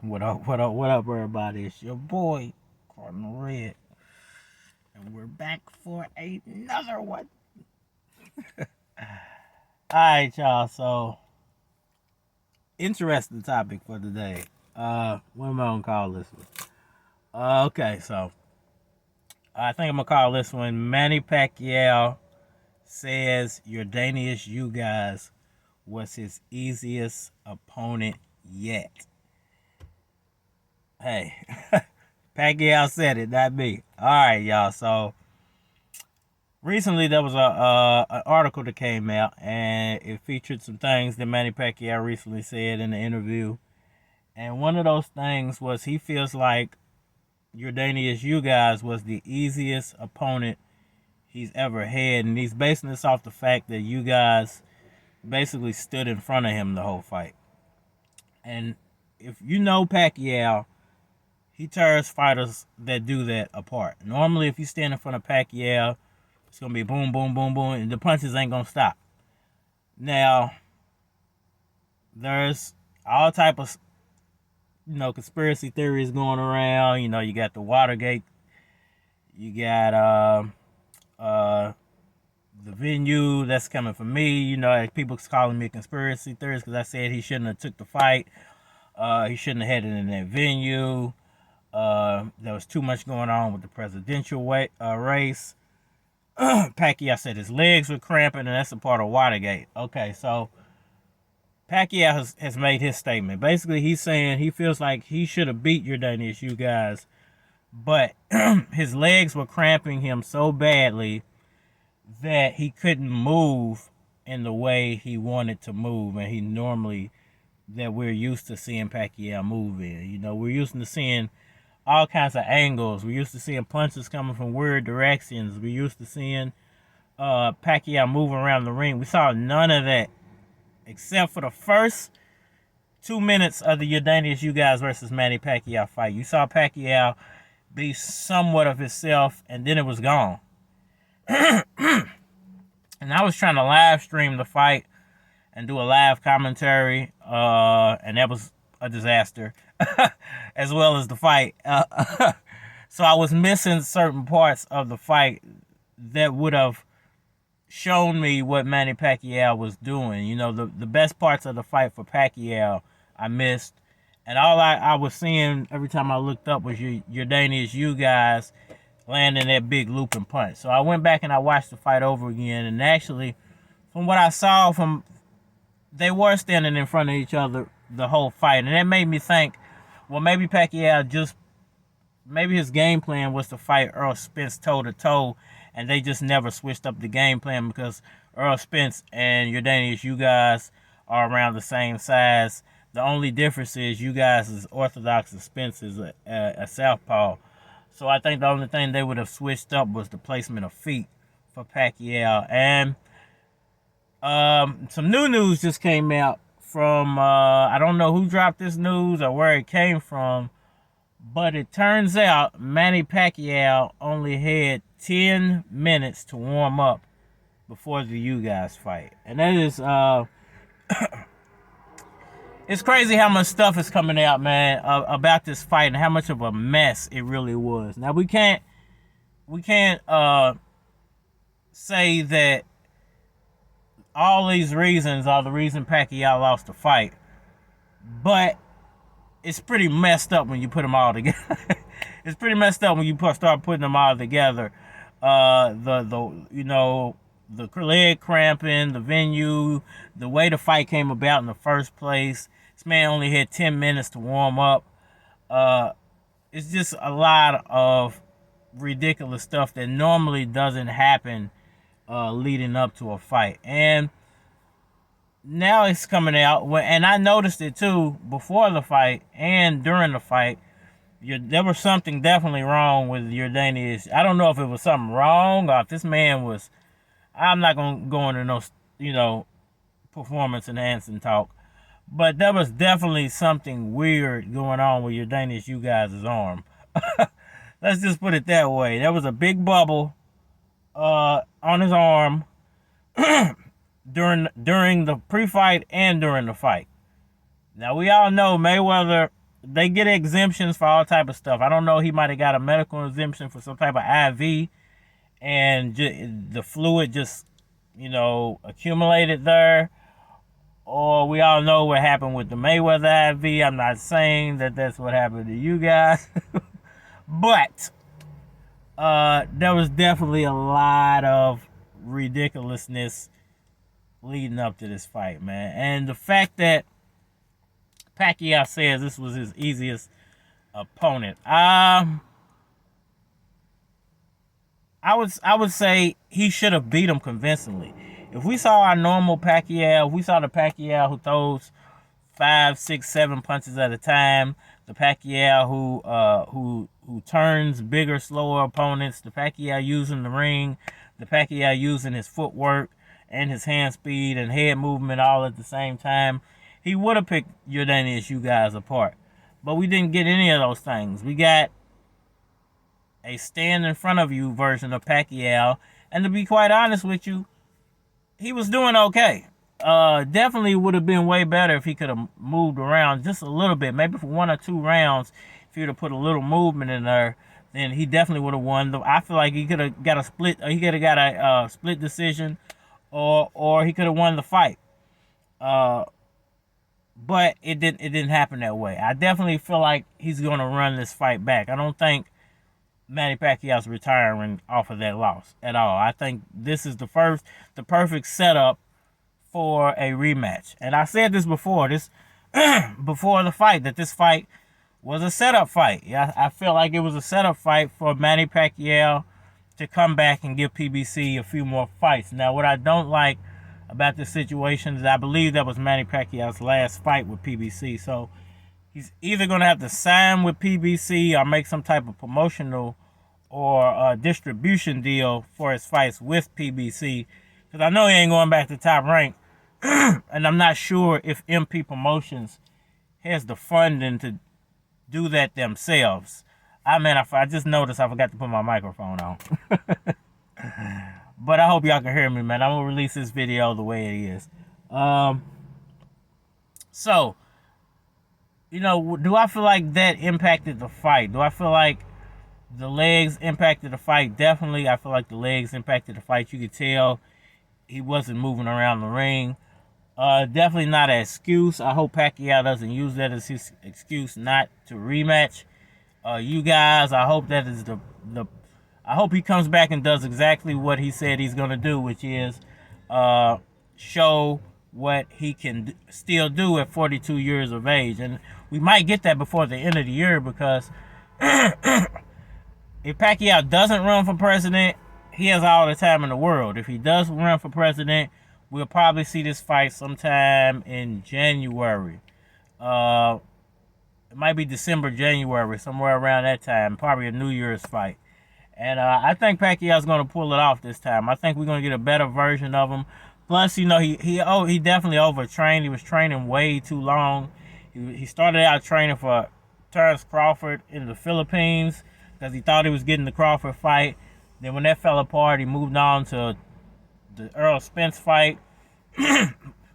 What up, what up, what up, everybody? It's your boy, Cardinal Red. And we're back for another one. Alright, y'all. So, interesting topic for today. What am I gonna call this one? Okay, so I think I'm gonna call this one Manny Pacquiao says Yordenis Ugas was his easiest opponent yet. Hey, Pacquiao said it, not me. All right, y'all. So recently there was a an article that came out, and it featured some things that Manny Pacquiao recently said in the interview. And one of those things was he feels like Yordenis Ugas was the easiest opponent he's ever had, and he's basing this off the fact that Ugas basically stood in front of him the whole fight. And if you know Pacquiao, he tears fighters that do that apart. Normally, if you stand in front of Pacquiao, it's gonna be boom, boom, boom, boom, and the punches ain't gonna stop. Now, there's all type of conspiracy theories going around. You got the Watergate, you got the venue that's coming from me. People calling me conspiracy theories because I said he shouldn't have took the fight. He shouldn't have had it in that venue. There was too much going on with the presidential race. Pacquiao said his legs were cramping, and that's a part of Watergate. Okay, so Pacquiao has made his statement. Basically, he's saying he feels like he should have beat Yordenis Ugas, but his legs were cramping him so badly that he couldn't move in the way he wanted to move, and that we're used to seeing Pacquiao move in. We're used to seeing all kinds of angles. We're used to seeing punches coming from weird directions. We're used to seeing Pacquiao move around the ring. We saw none of that except for the first 2 minutes of the Yordenis Ugas versus Manny Pacquiao fight. You saw Pacquiao be somewhat of himself, and then it was gone. And I was trying to live stream the fight and do a live commentary, and that was a disaster, as well as the fight. So I was missing certain parts of the fight that would have shown me what Manny Pacquiao was doing. The best parts of the fight for Pacquiao I missed, and all I was seeing every time I looked up was Yordenis Ugas landing that big looping punch. So I went back and I watched the fight over again, and actually, from what I saw, they were standing in front of each other the whole fight, and that made me think, well, maybe maybe his game plan was to fight Errol Spence toe to toe, and they just never switched up the game plan because Errol Spence and Yordenis Ugas are around the same size. The only difference is Ugas is orthodox and Spence is a southpaw. So I think the only thing they would have switched up was the placement of feet for Pacquiao. And some new news just came out from, I don't know who dropped this news or where it came from, but it turns out Manny Pacquiao only had 10 minutes to warm up before the Ugas fight. And that is, it's crazy how much stuff is coming out, man, about this fight and how much of a mess it really was. Now, we can't say that all these reasons are the reason Pacquiao lost the fight, but it's pretty messed up when you put them all together. It's pretty messed up when you start putting them all together. The leg cramping, the venue, the way the fight came about in the first place. This man only had 10 minutes to warm up. It's just a lot of ridiculous stuff that normally doesn't happen leading up to a fight. And now it's coming out, and I noticed it too before the fight and during the fight. There was something definitely wrong with Yordenis. I don't know if it was something wrong or if this man was. I'm not gonna go into no, performance enhancing talk, but there was definitely something weird going on with Yordenis Ugas' arm. Let's just put it that way. There was a big bubble on his arm during the pre-fight and during the fight. Now we all know Mayweather they get exemptions for all type of stuff. I don't know. He might have got a medical exemption for some type of IV, and the fluid just, accumulated there. Or we all know what happened with the Mayweather IV. I'm not saying that that's what happened to you guys, but there was definitely a lot of ridiculousness leading up to this fight, man. And the fact that Pacquiao says this was his easiest opponent, I would say he should have beat him convincingly. If we saw our normal Pacquiao, if we saw the Pacquiao who throws 5, 6, 7 punches at a time, the Pacquiao who turns bigger, slower opponents, the Pacquiao using the ring, the Pacquiao using his footwork and his hand speed and head movement all at the same time, he would have picked Yordenis Ugas apart. But we didn't get any of those things. We got a stand in front of you version of Pacquiao, and to be quite honest with you, he was doing okay. Definitely would have been way better if he could have moved around just a little bit, maybe for 1 or 2 rounds. If he would have put a little movement in there, then he definitely would have won. I feel like he could have got a split. He could have got a split decision, or he could have won the fight. But it didn't happen that way. I definitely feel like he's going to run this fight back. I don't think Manny Pacquiao's retiring off of that loss at all. I think this is the perfect setup for a rematch. And I said this before before the fight, that this fight was a setup fight. Yeah, I feel like it was a setup fight for Manny Pacquiao to come back and give PBC a few more fights. Now, what I don't like about this situation is I believe that was Manny Pacquiao's last fight with PBC. So he's either going to have to sign with PBC or make some type of promotional or distribution deal for his fights with PBC. Because I know he ain't going back to Top Rank. And I'm not sure if MP Promotions has the funding to do that themselves. I just noticed I forgot to put my microphone on. But I hope y'all can hear me, man. I'm going to release this video the way it is. So, do I feel like that impacted the fight? Do I feel like the legs impacted the fight? Definitely, I feel like the legs impacted the fight. You could tell he wasn't moving around the ring. Definitely not an excuse. I hope Pacquiao doesn't use that as his excuse not to rematch. You guys, I hope that is I hope he comes back and does exactly what he said he's going to do, which is show what he can still do at 42 years of age. And we might get that before the end of the year, because if Pacquiao doesn't run for president, he has all the time in the world. If he does run for president, we'll probably see this fight sometime in January. It might be December, January, somewhere around that time. Probably a New Year's fight. And I think Pacquiao's going to pull it off this time. I think we're going to get a better version of him. Plus, he definitely overtrained. He was training way too long. He started out training for Terrence Crawford in the Philippines because he thought he was getting the Crawford fight. Then when that fell apart, he moved on to the Errol Spence fight.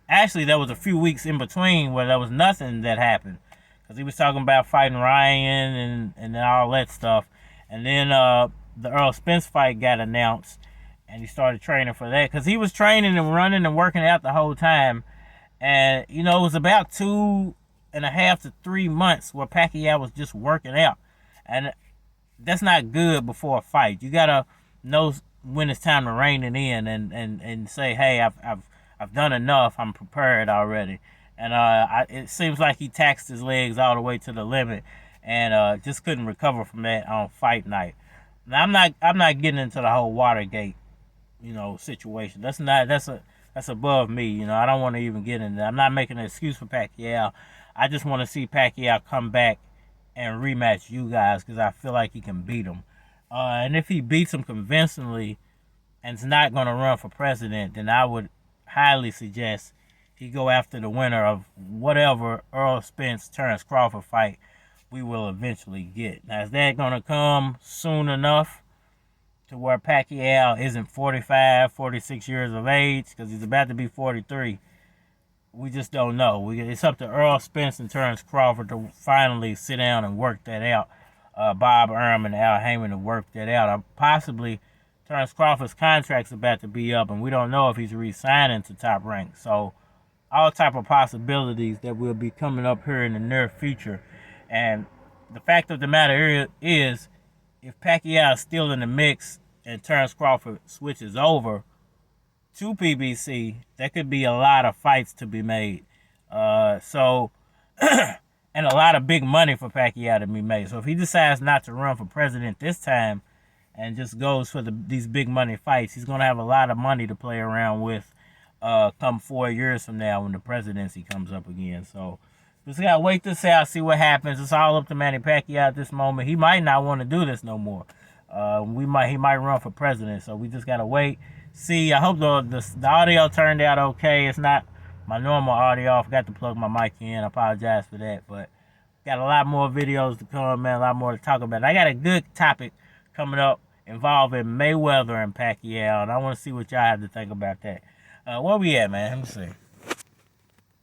Actually, there was a few weeks in between where there was nothing that happened, because he was talking about fighting Ryan and all that stuff. And then the Errol Spence fight got announced, and he started training for that, because he was training and running and working out the whole time. And it was about 2.5 to 3 months where Pacquiao was just working out, and that's not good before a fight. You gotta know when it's time to rein it in and say, hey, I've done enough. I'm prepared already. And it seems like he taxed his legs all the way to the limit, and just couldn't recover from that on fight night. Now, I'm not getting into the whole Watergate, situation. That's above me. I don't want to even get into that. I'm not making an excuse for Pacquiao. I just want to see Pacquiao come back and rematch you guys, because I feel like he can beat him. And if he beats him convincingly and is not going to run for president, then I would highly suggest he go after the winner of whatever Errol Spence Terrence Crawford fight we will eventually get. Now, is that going to come soon enough to where Pacquiao isn't 45, 46 years of age? Because he's about to be 43. we just don't know. It's up to Errol Spence and Terrence Crawford to finally sit down and work that out. Bob Arum and Al Heyman to work that out. Possibly Terrence Crawford's contract's about to be up, and we don't know if he's re-signing to Top Rank. So all type of possibilities that will be coming up here in the near future. And the fact of the matter is if Pacquiao is still in the mix and Terrence Crawford switches over to PBC, there could be a lot of fights to be made. And a lot of big money for Pacquiao to be made. So if he decides not to run for president this time and just goes for these big money fights, he's going to have a lot of money to play around with come 4 years from now when the presidency comes up again. So just got to wait this out, see what happens. It's all up to Manny Pacquiao at this moment. He might not want to do this no more. He might run for president. So we just got to wait. See, I hope the audio turned out okay. It's not my normal audio. I forgot to plug my mic in. I apologize for that. But got a lot more videos to come, man. A lot more to talk about. I got a good topic coming up involving Mayweather and Pacquiao, and I want to see what y'all have to think about that. Where we at, man? Let me see.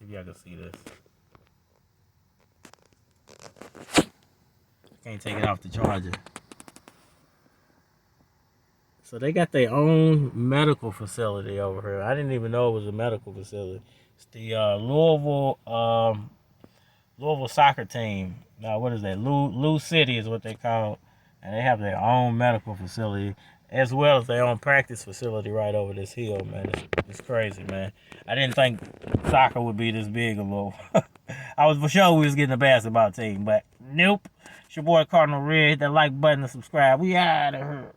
If y'all can see this. Can't take it off the charger. So they got their own medical facility over here. I didn't even know it was a medical facility. It's the Louisville soccer team. Now, what is that? Lou City is what they call it. And they have their own medical facility as well as their own practice facility right over this hill, man. It's crazy, man. I didn't think soccer would be this big a little. I was for sure we was getting a basketball team, but nope. It's your boy Cardinal Red. Hit that like button and subscribe. We out of here.